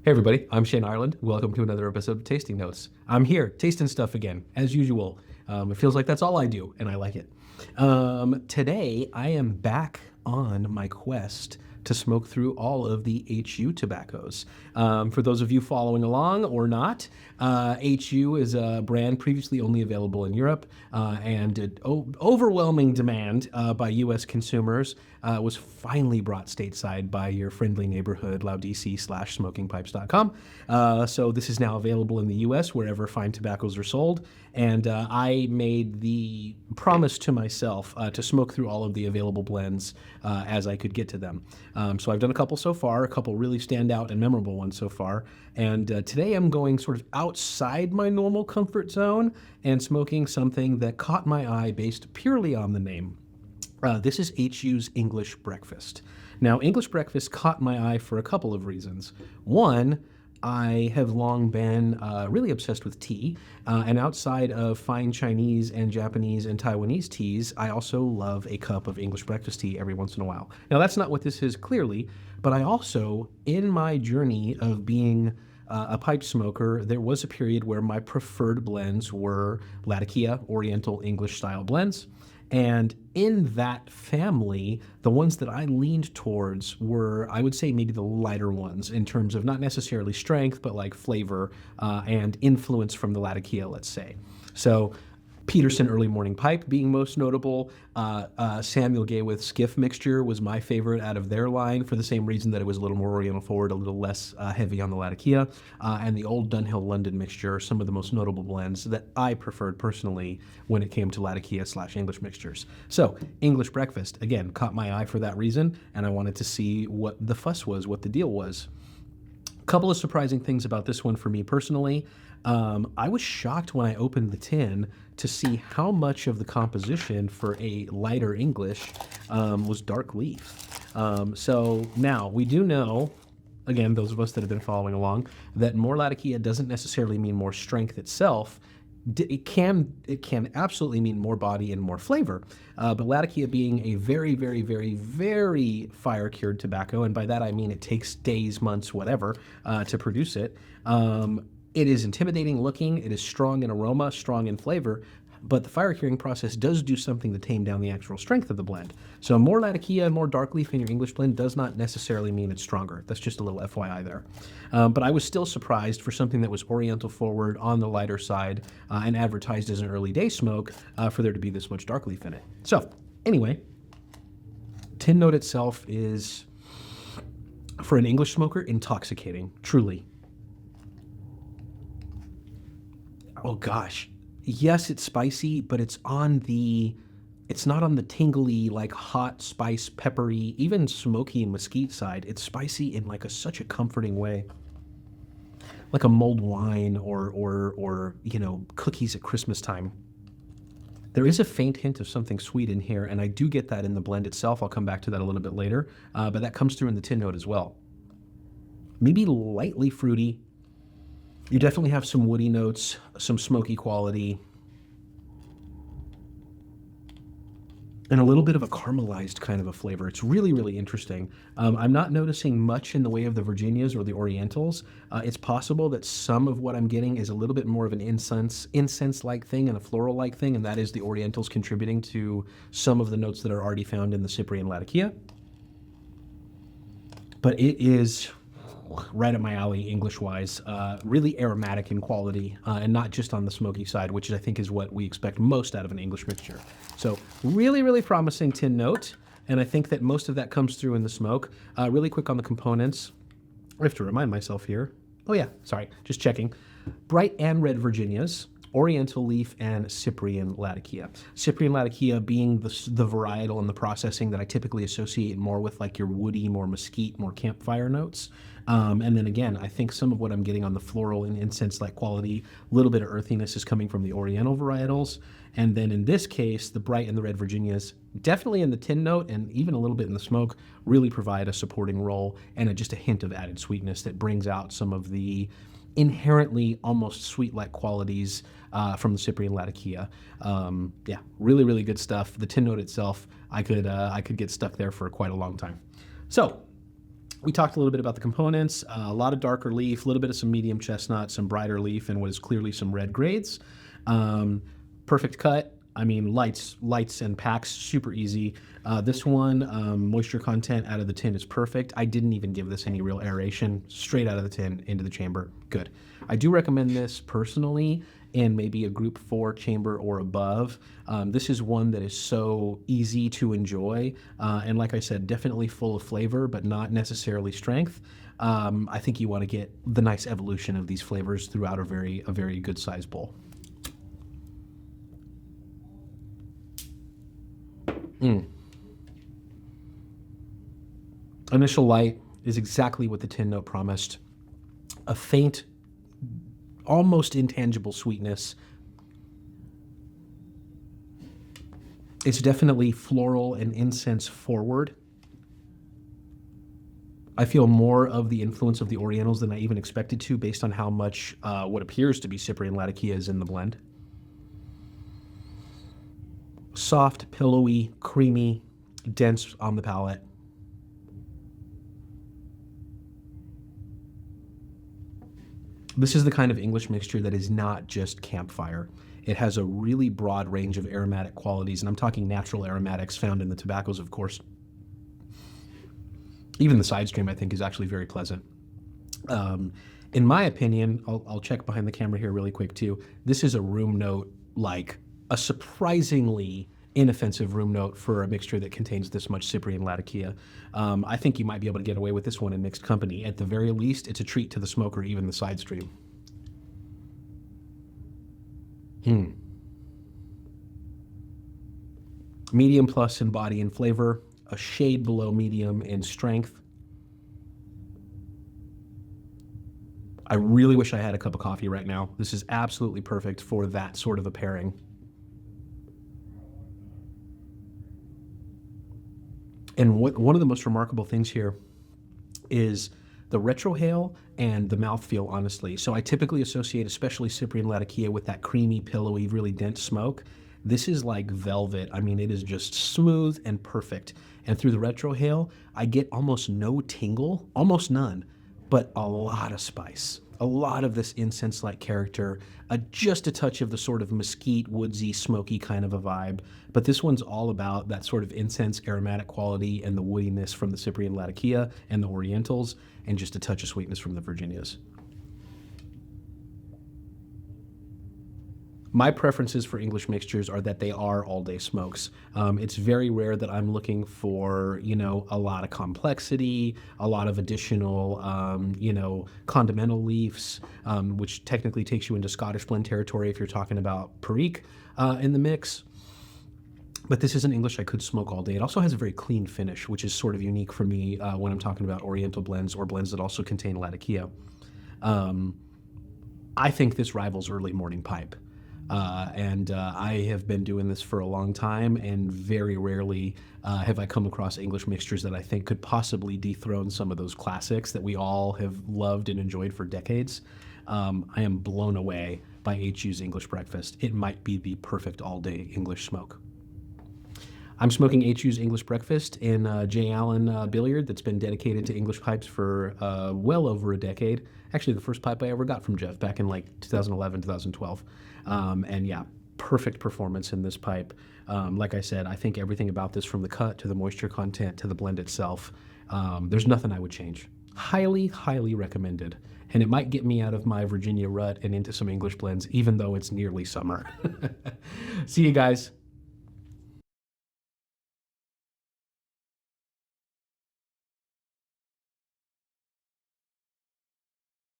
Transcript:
Hey everybody, I'm Shane Ireland. Welcome to another episode of Tasting Notes. I'm here, tasting stuff again, as usual. It feels like that's all I do, and I like it. Today, I am back on my quest to smoke through all of the HU tobaccos. For those of you following along or not, HU is a brand previously only available in Europe, and overwhelming demand by U.S. consumers was finally brought stateside by your friendly neighborhood loudec/smokingpipes.com. So this is now available in the U.S. wherever fine tobaccos are sold, and I made the promise to myself to smoke through all of the available blends as I could get to them. So I've done a couple so far, a couple really stand out and memorable ones so far, and today I'm going sort of outside my normal comfort zone and smoking something that caught my eye based purely on the name. This is HU's English Breakfast. Now, English Breakfast caught my eye for a couple of reasons. One, I have long been really obsessed with tea, and outside of fine Chinese and Japanese and Taiwanese teas, I also love a cup of English breakfast tea every once in a while. Now, that's not what this is clearly, but I also, in my journey of being a pipe smoker, there was a period where my preferred blends were Latakia Oriental English style blends. And in that family, the ones that I leaned towards were, I would say, maybe the lighter ones in terms of not necessarily strength, but like flavor and influence from the Latakia, let's say. So Peterson Early Morning Pipe being most notable. Samuel Gayworth Skiff Mixture was my favorite out of their line for the same reason that it was a little more Oriental forward, a little less heavy on the Latakia. And the Old Dunhill London Mixture, some of the most notable blends that I preferred personally when it came to Latakia/English mixtures. So English Breakfast, again, caught my eye for that reason, and I wanted to see what the fuss was, what the deal was. A couple of surprising things about this one for me personally. I was shocked when I opened the tin to see how much of the composition for a lighter English was dark leaf. So now we do know, again, those of us that have been following along, that more Latakia doesn't necessarily mean more strength itself. It can absolutely mean more body and more flavor, but Latakia being a very, very, very, very fire-cured tobacco, and by that I mean it takes days, months, whatever, to produce it. It is intimidating looking, it is strong in aroma, strong in flavor, but the fire curing process does do something to tame down the actual strength of the blend. So more Latakia and more dark leaf in your English blend does not necessarily mean it's stronger. That's just a little FYI there. But I was still surprised for something that was Oriental forward on the lighter side and advertised as an early day smoke for there to be this much dark leaf in it. So anyway, tin note itself is, for an English smoker, intoxicating, truly. Oh gosh. Yes, it's spicy, but it's not on the tingly, like hot spice, peppery, even smoky and mesquite side. It's spicy in like such a comforting way. Like a mulled wine or cookies at Christmas time. There is a faint hint of something sweet in here, and I do get that in the blend itself. I'll come back to that a little bit later, but that comes through in the tin note as well. Maybe lightly fruity. You definitely have some woody notes, some smoky quality, and a little bit of a caramelized kind of a flavor. It's really, really interesting. I'm not noticing much in the way of the Virginias or the Orientals. It's possible that some of what I'm getting is a little bit more of an incense-like thing and a floral-like thing, and that is the Orientals contributing to some of the notes that are already found in the Cyprian Latakia. But it is right up my alley, English-wise, really aromatic in quality, and not just on the smoky side, which I think is what we expect most out of an English mixture. So really, really promising tin note, and I think that most of that comes through in the smoke. Really quick on the components. I have to remind myself here. Oh yeah, sorry, just checking. Bright and red Virginias, Oriental leaf, and Cyprian Latakia. Cyprian Latakia being the varietal and the processing that I typically associate more with like your woody, more mesquite, more campfire notes. And then again, I think some of what I'm getting on the floral and incense-like quality, a little bit of earthiness is coming from the Oriental varietals. And then in this case, the bright and the red Virginias, definitely in the tin note and even a little bit in the smoke, really provide a supporting role and just a hint of added sweetness that brings out some of the inherently almost sweet-like qualities from the Cyprian Latakia. Yeah, really, really good stuff. The tin note itself, I could get stuck there for quite a long time. So, We talked a little bit about the components, a lot of darker leaf, a little bit of some medium chestnut, some brighter leaf, and what is clearly some red grades. Perfect cut. I mean, lights and packs, super easy. This one, moisture content out of the tin is perfect. I didn't even give this any real aeration. Straight out of the tin into the chamber. Good. I do recommend this personally in maybe a group 4 chamber or above. This is one that is so easy to enjoy. And like I said, definitely full of flavor, but not necessarily strength. I think you want to get the nice evolution of these flavors throughout a very good size bowl. Initial light is exactly what the tin note promised. A faint, almost intangible sweetness. It's definitely floral and incense forward. I feel more of the influence of the Orientals than I even expected to, based on how much what appears to be Cyprian Latakia is in the blend. Soft, pillowy, creamy, dense on the palate. This is the kind of English mixture that is not just campfire. It has a really broad range of aromatic qualities, and I'm talking natural aromatics found in the tobaccos, of course. Even the side stream, I think, is actually very pleasant. In my opinion, I'll check behind the camera here really quick too. This is a room note, like a surprisingly inoffensive room note for a mixture that contains this much Cyprian Latakia. I think you might be able to get away with this one in mixed company. At the very least, it's a treat to the smoker, even the side stream. Medium plus in body and flavor, a shade below medium in strength. I really wish I had a cup of coffee right now. This is absolutely perfect for that sort of a pairing. And one of the most remarkable things here is the retrohale and the mouthfeel, honestly. So I typically associate especially Cyprian Latakia with that creamy, pillowy, really dense smoke. This is like velvet. I mean, it is just smooth and perfect. And through the retrohale, I get almost no tingle, almost none, but a lot of spice. A lot of this incense-like character, just a touch of the sort of mesquite, woodsy, smoky kind of a vibe. But this one's all about that sort of incense aromatic quality and the woodiness from the Cyprian Latakia and the Orientals, and just a touch of sweetness from the Virginias. My preferences for English mixtures are that they are all-day smokes. It's very rare that I'm looking for, a lot of complexity, a lot of additional, condimental leaves, which technically takes you into Scottish blend territory if you're talking about Perique in the mix. But this isn't English I could smoke all day. It also has a very clean finish, which is sort of unique for me when I'm talking about Oriental blends or blends that also contain Latakia. I think this rivals early morning pipe. I have been doing this for a long time, and very rarely have I come across English mixtures that I think could possibly dethrone some of those classics that we all have loved and enjoyed for decades. I am blown away by HU's English Breakfast. It might be the perfect all-day English smoke. I'm smoking HU's English Breakfast in J. Allen Billiard that's been dedicated to English pipes for well over a decade. Actually, the first pipe I ever got from Jeff back in like 2011, 2012. And yeah, perfect performance in this pipe. Like I said, I think everything about this, from the cut to the moisture content to the blend itself, there's nothing I would change. Highly, highly recommended. And it might get me out of my Virginia rut and into some English blends, even though it's nearly summer. See you guys.